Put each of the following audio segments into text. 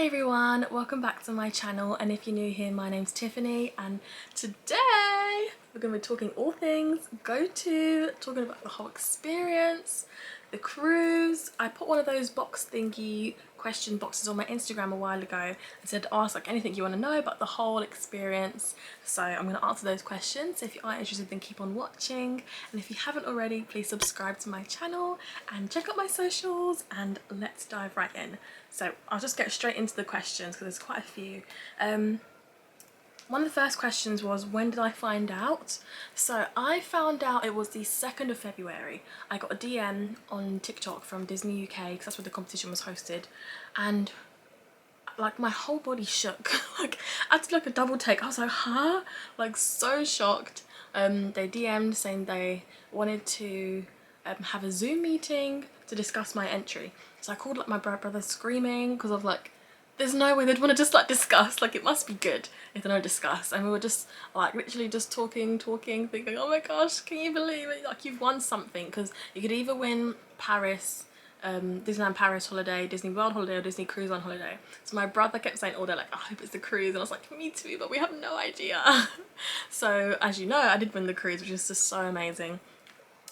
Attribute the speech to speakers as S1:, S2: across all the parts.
S1: Hi everyone, welcome back to my channel, and if you're new here, my name's Tiffany, and today we're going to be talking all things go-to, talking about the whole experience, the cruise. I put one of those box thingy question boxes on my Instagram a while ago and said ask like anything you want to know about the whole experience, so I'm going to answer those questions. So if you are interested, then keep on watching, and if you haven't already, please subscribe to my channel and check out my socials, and let's dive right in. So I'll just get straight into the questions because there's quite a few. One of the first questions was, when did I find out? So I found out it was the 2nd of February. I got a DM on TikTok from Disney UK because that's where the competition was hosted, and like my whole body shook. Like I had to do like a double take. I was like, huh? Like so shocked. They DM'd saying they wanted to have a Zoom meeting to discuss my entry. So I called like my brother screaming because of like, there's no way they'd want to just like discuss, like it must be good if they don't discuss. And we were just like literally just talking, thinking, oh my gosh, can you believe it? Like you've won something, because you could either win Paris, Disneyland Paris holiday, Disney World holiday, or Disney Cruise Line holiday. So my brother kept saying all day like, I hope it's the cruise, and I was like, me too, but we have no idea. So as you know, I did win the cruise, which is just so amazing.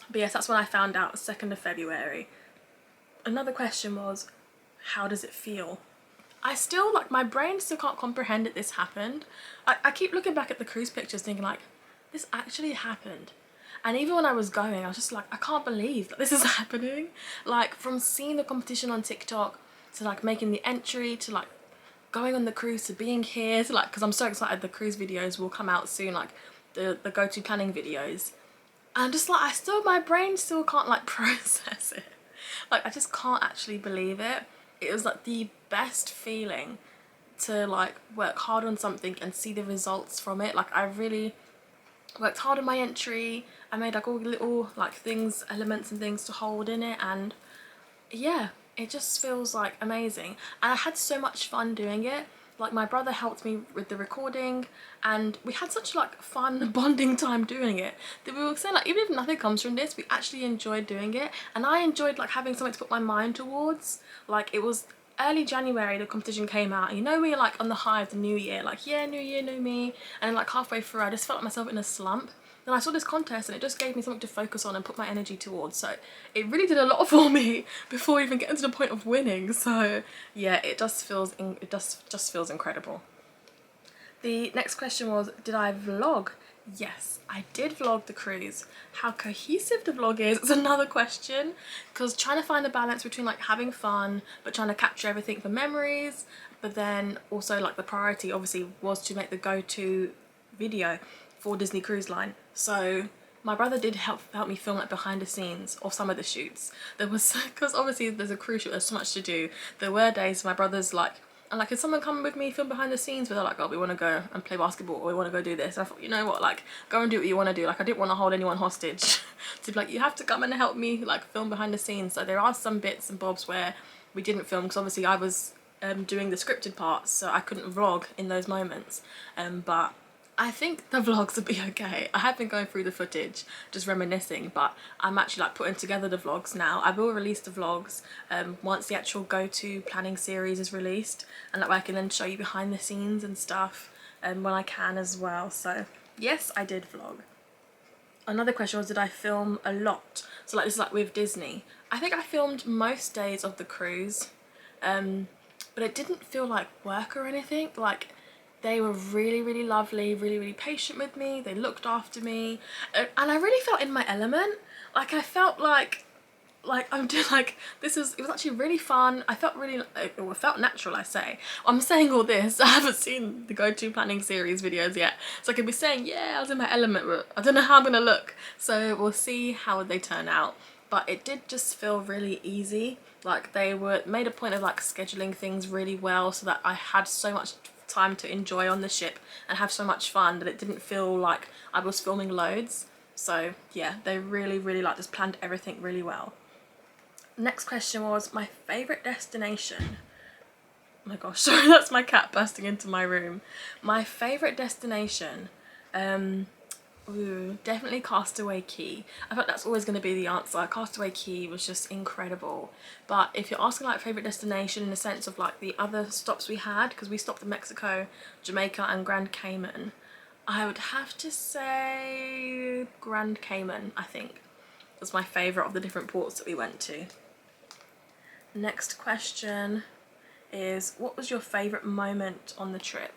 S1: But yes, that's when I found out, 2nd of February. Another question was, how does it feel? I still, like, my brain still can't comprehend that this happened. I keep looking back at the cruise pictures thinking like, this actually happened. And even when I was going, I was just like, I can't believe that this is happening. Like, from seeing the competition on TikTok to like making the entry to like going on the cruise to being here to like, because I'm so excited the cruise videos will come out soon, like the go-to planning videos. And just like, my brain still can't like process it. Like I just can't actually believe it. It was like the best feeling to like work hard on something and see the results from it. Like I really worked hard on my entry. I made like all the little like things, elements and things to hold in it, and yeah, it just feels like amazing. And I had so much fun doing it. Like my brother helped me with the recording, and we had such like fun bonding time doing it that we were saying like, even if nothing comes from this, we actually enjoyed doing it. And I enjoyed like having something to put my mind towards. Like it was early January, the competition came out, and you know when you're like on the high of the new year, like yeah, new year, new me, and then like halfway through I just felt like myself in a slump. Then I saw this contest and it just gave me something to focus on and put my energy towards, so it really did a lot for me before even getting to the point of winning. So yeah, it just feels incredible. The next question was, did I vlog? Yes, I did vlog the cruise. How cohesive the vlog is another question, because trying to find a balance between like having fun but trying to capture everything for memories, but then also like the priority obviously was to make the go-to video for Disney Cruise Line. So my brother did help me film like behind the scenes of some of the shoots. There was, because obviously there's a cruise shoot, there's so much to do. There were days my brother's like, I'm like, can someone come with me film behind the scenes? But they're like, oh, we want to go and play basketball, or we want to go do this. And I thought, you know what, like go and do what you want to do. Like I didn't want to hold anyone hostage to be like, you have to come and help me like film behind the scenes. So there are some bits and bobs where we didn't film because obviously I was doing the scripted parts, so I couldn't vlog in those moments. But I think the vlogs will be okay. I have been going through the footage, just reminiscing, but I'm actually like putting together the vlogs now. I will release the vlogs once the actual go-to planning series is released, and that way I can then show you behind the scenes and stuff when I can as well. So yes, I did vlog. Another question was, did I film a lot? So like this is like with Disney. I think I filmed most days of the cruise, but it didn't feel like work or anything. Like they were really lovely, really patient with me. They looked after me, and I really felt in my element. Like I felt like I'm doing like, it was actually really fun. I felt really, it felt natural, I say. I'm saying all this, I haven't seen the go-to planning series videos yet, so I could be saying yeah, I was in my element, but I don't know how I'm gonna look. So we'll see how they turn out. But it did just feel really easy. Like they made a point of like scheduling things really well so that I had so much time to enjoy on the ship and have so much fun that it didn't feel like I was filming loads. So yeah, they really like just planned everything really well. Next question was my favourite destination. Oh my gosh, sorry, that's my cat bursting into my room. My favourite destination Ooh, definitely Castaway Key. I thought that's always going to be the answer. Castaway Key was just incredible. But if you're asking like favourite destination in the sense of like the other stops we had, because we stopped in Mexico, Jamaica and Grand Cayman, I would have to say Grand Cayman, I think. Was my favourite of the different ports that we went to. Next question is, what was your favourite moment on the trip?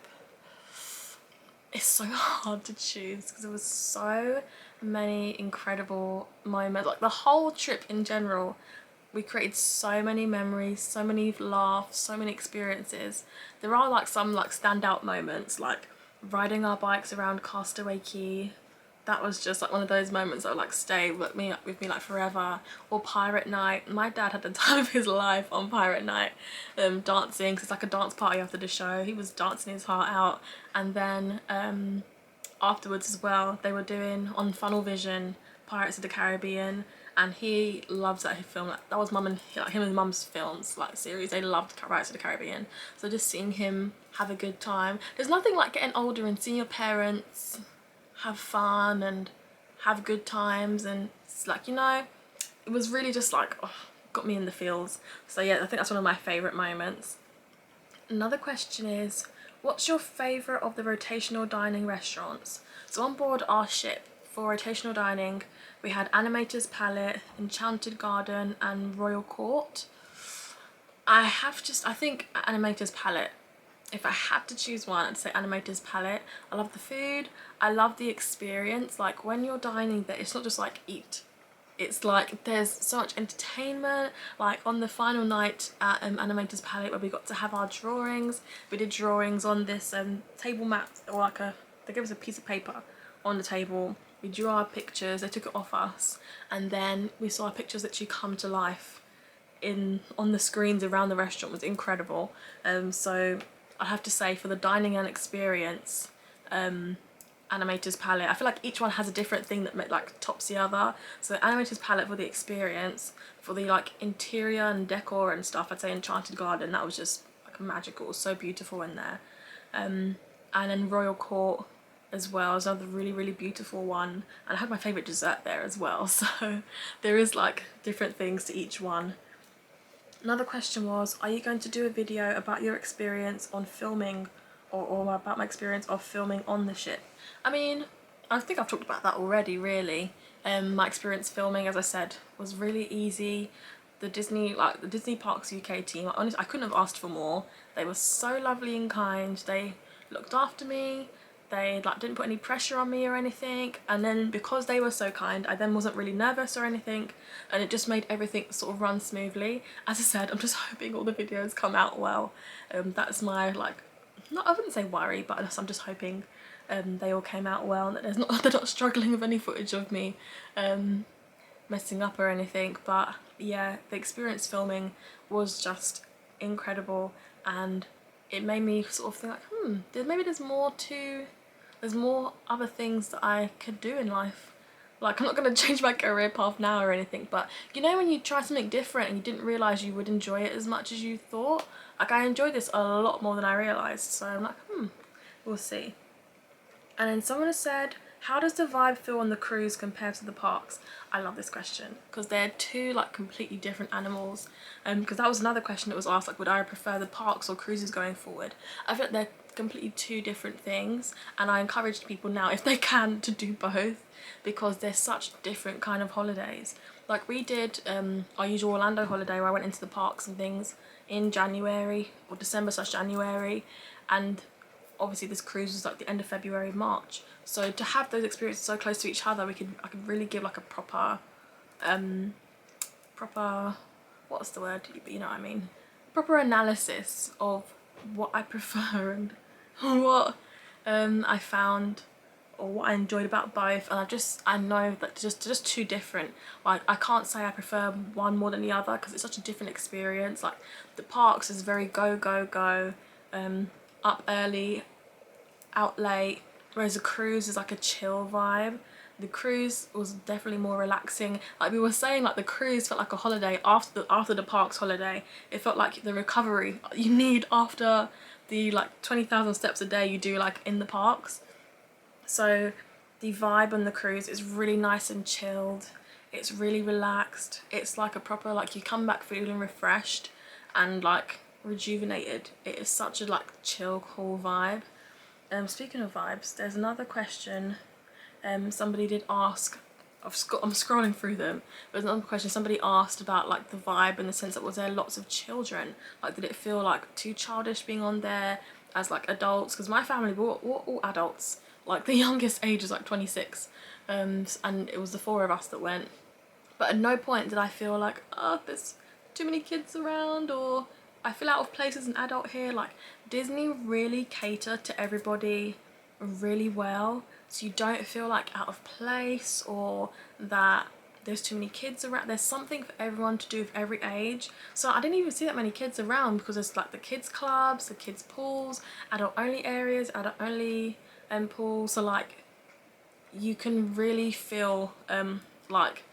S1: It's so hard to choose because there was so many incredible moments. Like the whole trip in general, we created so many memories, so many laughs, so many experiences. There are like some like standout moments, like riding our bikes around Castaway Key. That was just like one of those moments that would like stay with me like forever. Or Pirate Night. My dad had the time of his life on Pirate Night, dancing, because it's like a dance party after the show. He was dancing his heart out. And then afterwards as well, they were doing on Funnel Vision Pirates of the Caribbean, and he loves that film. That was him and mum's films, like series. They loved Pirates of the Caribbean. So just seeing him have a good time. There's nothing like getting older and seeing your parents have fun and have good times, and it's like, you know, it was really just like, oh, got me in the feels. So yeah, I think that's one of my favourite moments. Another question is, what's your favourite of the rotational dining restaurants? So on board our ship for rotational dining, we had Animator's Palette, Enchanted Garden and Royal Court. I think Animator's Palette. If I had to choose one, I'd say Animator's Palette. I love the food, I love the experience. Like when you're dining there, it's not just like eat. It's like there's so much entertainment. Like on the final night at Animator's Palette, where we got to have our drawings, we did drawings on this table mat, or like they gave us a piece of paper on the table. We drew our pictures, they took it off us, and then we saw our pictures actually come to life on the screens around the restaurant. It was incredible. So I have to say, for the dining and experience, Animator's Palette. I feel like each one has a different thing that like tops the other. So Animator's Palette for the experience, for the like interior and decor and stuff, I'd say Enchanted Garden. That was just like magical, so beautiful in there. And then Royal Court as well is another really, really beautiful one. And I had my favourite dessert there as well. So there is like different things to each one. Another question was, are you going to do a video about your experience on filming, or about my experience of filming on the ship? I mean, I think I've talked about that already, really. My experience filming, as I said, was really easy. The Disney Parks UK team, honestly, I couldn't have asked for more. They were so lovely and kind. They looked after me. They like didn't put any pressure on me or anything, and then because they were so kind, I then wasn't really nervous or anything, and it just made everything sort of run smoothly. As I said, I'm just hoping all the videos come out well. That's my like, I wouldn't say worry, but I'm just hoping they all came out well, and that they're not struggling with any footage of me messing up or anything. But yeah, the experience filming was just incredible, and it made me sort of think like, maybe there's more other things that I could do in life. Like, I'm not going to change my career path now or anything, but you know when you try something different and you didn't realise you would enjoy it as much as you thought? Like, I enjoyed this a lot more than I realised, so I'm like, we'll see. And then someone has said, how does the vibe feel on the cruise compared to the parks? I love this question because they're two like completely different animals. Because that was another question that was asked, like, would I prefer the parks or cruises going forward? I feel like they're completely two different things, and I encourage people now, if they can, to do both, because they're such different kind of holidays. Like we did our usual Orlando holiday where I went into the parks and things in January or December/January, and obviously this cruise was like the end of February, March. So to have those experiences so close to each other, I could really give like a proper what's the word, you know what I mean, proper analysis of what I prefer and what I found or what I enjoyed about both. And I know that just too different. Like I can't say I prefer one more than the other because it's such a different experience. Like the parks is very go go go, up early, out late, whereas the cruise is like a chill vibe. The cruise was definitely more relaxing. Like we were saying, like the cruise felt like a holiday after the parks holiday. It felt like the recovery you need after the like 20,000 steps a day you do like in the parks. So the vibe on the cruise is really nice and chilled. It's really relaxed. It's like a proper, like, you come back feeling refreshed and like rejuvenated. It is such a like chill, cool vibe. Speaking of vibes, there's another question somebody did ask. I'm scrolling through them. There's another question somebody asked about like the vibe, in the sense that was there lots of children? Like, did it feel like too childish being on there as like adults? Because my family were all adults. Like the youngest age was like 26, and it was the four of us that went. But at no point did I feel like, oh, there's too many kids around, or I feel out of place as an adult here. Like, Disney really cater to everybody really well, so you don't feel like out of place or that there's too many kids around. There's something for everyone to do with every age. So I didn't even see that many kids around, because there's like the kids clubs, the kids pools, adult only areas, adult only pools. So like, you can really feel like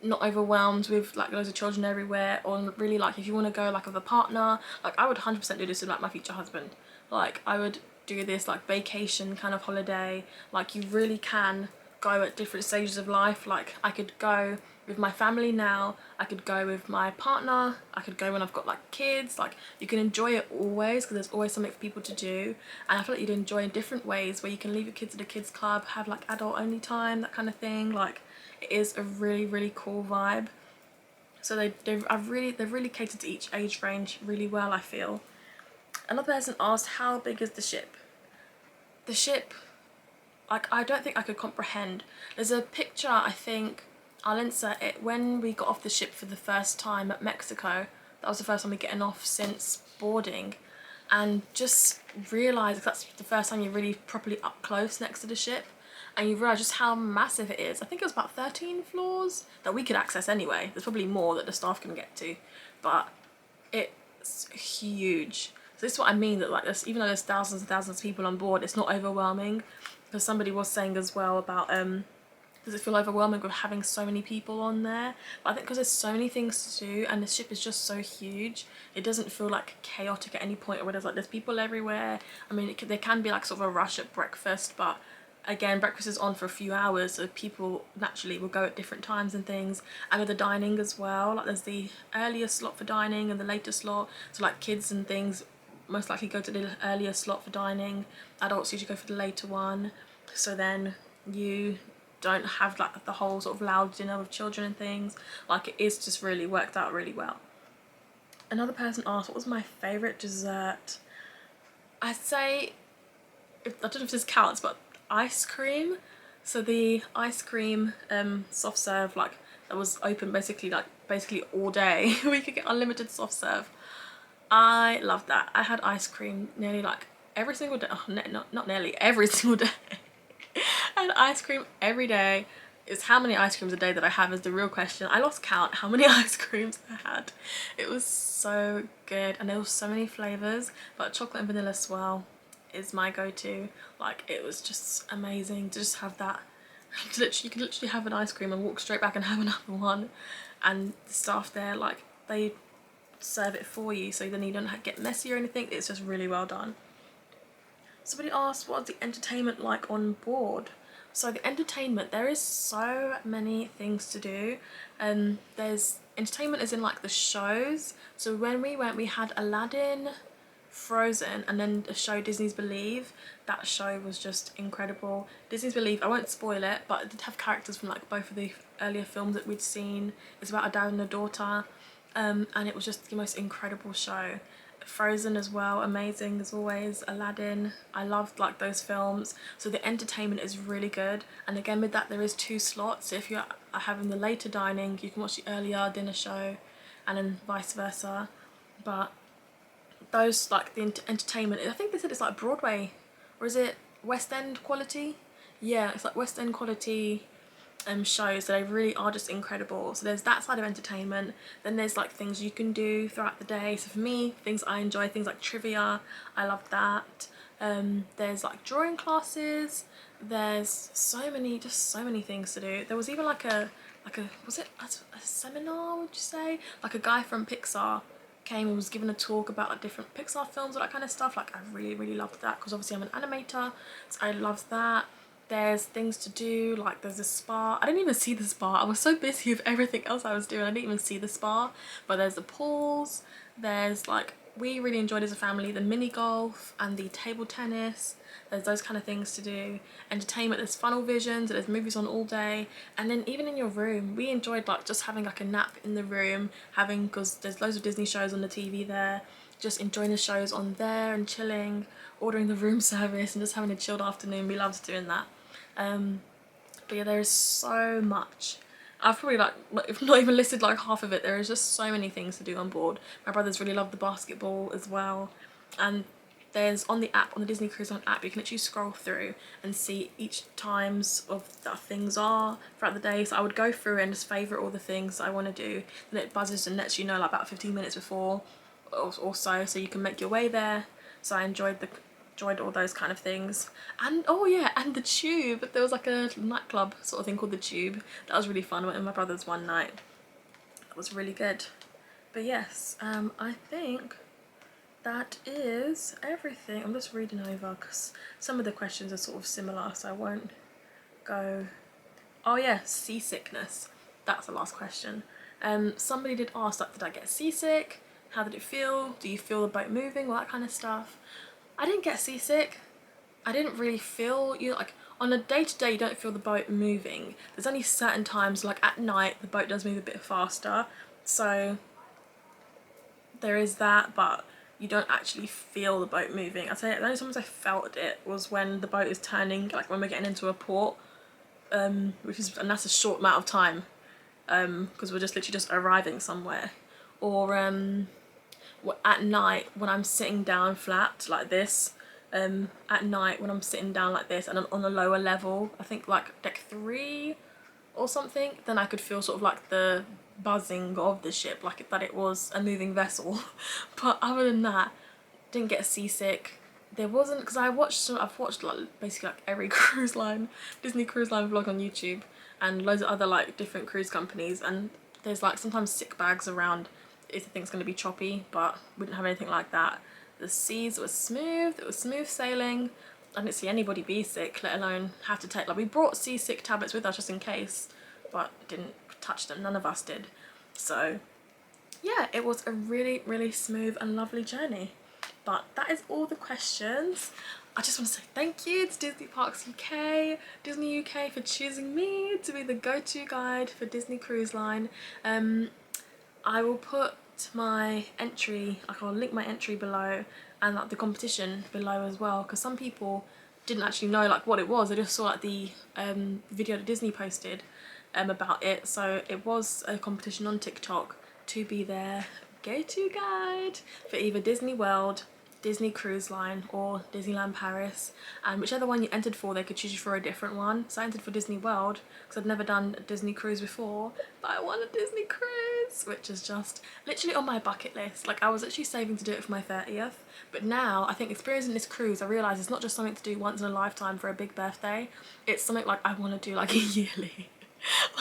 S1: not overwhelmed with like loads of children everywhere. Or really, like, if you want to go like with a partner, like I would 100% do this with like my future husband. Like, I would do this like vacation kind of holiday. Like, you really can go at different stages of life. Like, I could go with my family now, I could go with my partner, I could go when I've got like kids. Like, you can enjoy it always, because there's always something for people to do. And I feel like you'd enjoy in different ways, where you can leave your kids at a kids club, have like adult only time, that kind of thing. Like, it is a really, really cool vibe. So they've really catered to each age range really well, I feel. Another person asked, how big is the ship? The ship, like, I don't think I could comprehend. There's a picture, I think, I'll insert it, when we got off the ship for the first time at Mexico. That was the first time we're getting off since boarding. And just realised that's the first time you're really properly up close next to the ship. And you realise just how massive it is. I think it was about 13 floors that we could access anyway. There's probably more that the staff can get to. But it's huge. So this is what I mean, that like, even though there's thousands and thousands of people on board, it's not overwhelming. Because somebody was saying as well about does it feel overwhelming with having so many people on there? But I think because there's so many things to do and the ship is just so huge, it doesn't feel like chaotic at any point, or there's people everywhere. I mean, there can be like sort of a rush at breakfast, but again, breakfast is on for a few hours, so people naturally will go at different times and things. And with the dining as well, like, there's the earlier slot for dining and the later slot. So like, kids and things most likely go to the earlier slot for dining. Adults usually go for the later one. So then you don't have like the whole sort of loud dinner with children and things. Like, it is just really worked out really well. Another person asked, what was my favourite dessert? I'd say, I don't know if this counts, but ice cream. So the ice cream soft serve, like, that was open basically all day. We could get unlimited soft serve. I loved that. I had ice cream nearly like every single day. Oh, not nearly every single day. I had ice cream every day. It's how many ice creams a day that I have is the real question. I lost count how many ice creams I had. It was so good, and there were so many flavours, but chocolate and vanilla swirl is my go-to. Like, it was just amazing to just have that. You could literally have an ice cream and walk straight back and have another one. And the staff there, like, they serve it for you, so then you don't get messy or anything. It's just really well done. Somebody asked, what was the entertainment like on board? So the entertainment, there is so many things to do. There's entertainment as in like the shows. So when we went, we had Aladdin, Frozen, and then the show Disney's Believe. That show was just incredible. Disney's Believe, I won't spoil it, but it did have characters from like both of the earlier films that we'd seen. It's about a dad and a daughter, and it was just the most incredible show. Frozen as well, amazing as always. Aladdin, I loved like those films. So the entertainment is really good, and again with that there is 2 slots. So if you're having the later dining, you can watch the earlier dinner show, and then vice versa. But those, like, the entertainment, I think they said it's like Broadway, or is it West End quality? Yeah, it's like West End quality shows that they really are just incredible. So there's that side of entertainment. Then there's like things you can do throughout the day. So for me, things I enjoy, things like trivia, I love that. There's like drawing classes. There's so many things to do. There was even like a was it a seminar, would you say? Like, a guy from Pixar came and was giving a talk about like different Pixar films or that kind of stuff. Like, I really loved that, because obviously I'm an animator, so I loved that. there's things to do, like there's a spa. I didn't even see the spa. I was so busy with everything else I was doing, I didn't even see the spa. But there's the pools, there's like, we really enjoyed as a family the mini golf and the table tennis. There's those kind of things to do. Entertainment, there's funnel visions, there's movies on all day. And then even in your room, we enjoyed like just having like a nap in the room, because there's loads of Disney shows on the TV there, just enjoying the shows on there and chilling, ordering the room service and just having a chilled afternoon. We loved doing that. But yeah, there is so much. I've probably like, if not even listed like half of it. There is just so many things to do on board. My brothers really love the basketball as well. And there's on the app, on the Disney Cruise Line app, you can actually scroll through and see each times of that things are throughout the day. So I would go through and just favourite all the things I want to do. Then it buzzes and lets you know like about 15 minutes before or so you can make your way there. So I enjoyed all those kind of things. And oh yeah, and the Tube. There was like a nightclub sort of thing called the Tube. That was really fun. I went with my brothers one night. That was really good. But yes, I think that is everything. I'm just reading over because some of the questions are sort of similar, so I won't go. Oh yeah, seasickness. That's the last question. Somebody did ask, like, did I get seasick? How did it feel? Do you feel the boat moving? All that kind of stuff. I didn't get seasick. I didn't really feel, like on a day-to-day you don't feel the boat moving. There's only certain times, like at night the boat does move a bit faster, so there is that, but you don't actually feel the boat moving. I'd say the only times I felt it was when the boat is turning, like when we're getting into a port, and that's a short amount of time, because we're just literally just arriving somewhere. Or at night when I'm sitting down flat like this, at night when I'm sitting down like this and I'm on a lower level, I think like deck 3 or something, then I could feel sort of like the buzzing of the ship, like that it was a moving vessel. But other than that, didn't get seasick. There wasn't, because I've watched like basically like every Disney Cruise Line vlog on YouTube and loads of other like different cruise companies, and there's like sometimes sick bags around if the thing's going to be choppy, but we didn't have anything like that. The seas were smooth, it was smooth sailing. I didn't see anybody be sick, let alone have to take, like we brought seasick tablets with us just in case, but didn't touch them, none of us did. So yeah, it was a really, really smooth and lovely journey. But that is all the questions. I just want to say thank you to Disney Parks UK, Disney UK for choosing me to be the go-to guide for Disney Cruise Line. I will put my entry, like I'll link my entry below and like the competition below as well, because some people didn't actually know like what it was. They just saw like the video that Disney posted about it. So it was a competition on TikTok to be their go-to guide for either Disney World, Disney Cruise Line or Disneyland Paris, and whichever one you entered for they could choose you for a different one. So I entered for Disney World because I'd never done a Disney cruise before, but I want a Disney cruise, which is just literally on my bucket list. Like I was actually saving to do it for my 30th, but now I think experiencing this cruise, I realise it's not just something to do once in a lifetime for a big birthday. It's something like I want to do like a yearly.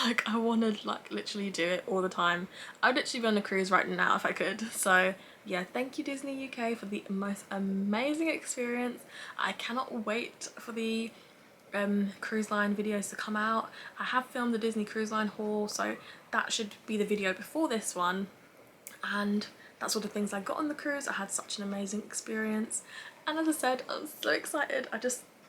S1: Like I want to like literally do it all the time. I'd literally be on a cruise right now if I could. So yeah, thank you Disney UK for the most amazing experience. I cannot wait for the cruise line videos to come out. I have filmed the Disney Cruise Line haul, so that should be the video before this one, and that's all the things I got on the cruise. I had such an amazing experience, and as I said, I'm so excited.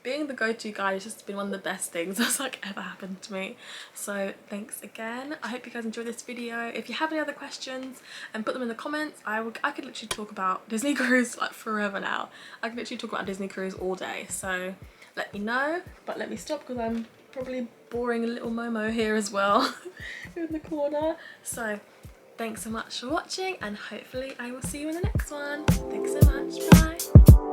S1: Being the go-to guide has just been one of the best things that's like ever happened to me. So thanks again. I hope you guys enjoyed this video. If you have any other questions, put them in the comments. I could literally talk about Disney Cruise like forever now. I could literally talk about Disney Cruise all day. So let me know, but let me stop because I'm probably boring a little Momo here as well in the corner. So thanks so much for watching, and hopefully I will see you in the next one. Thanks so much. Bye.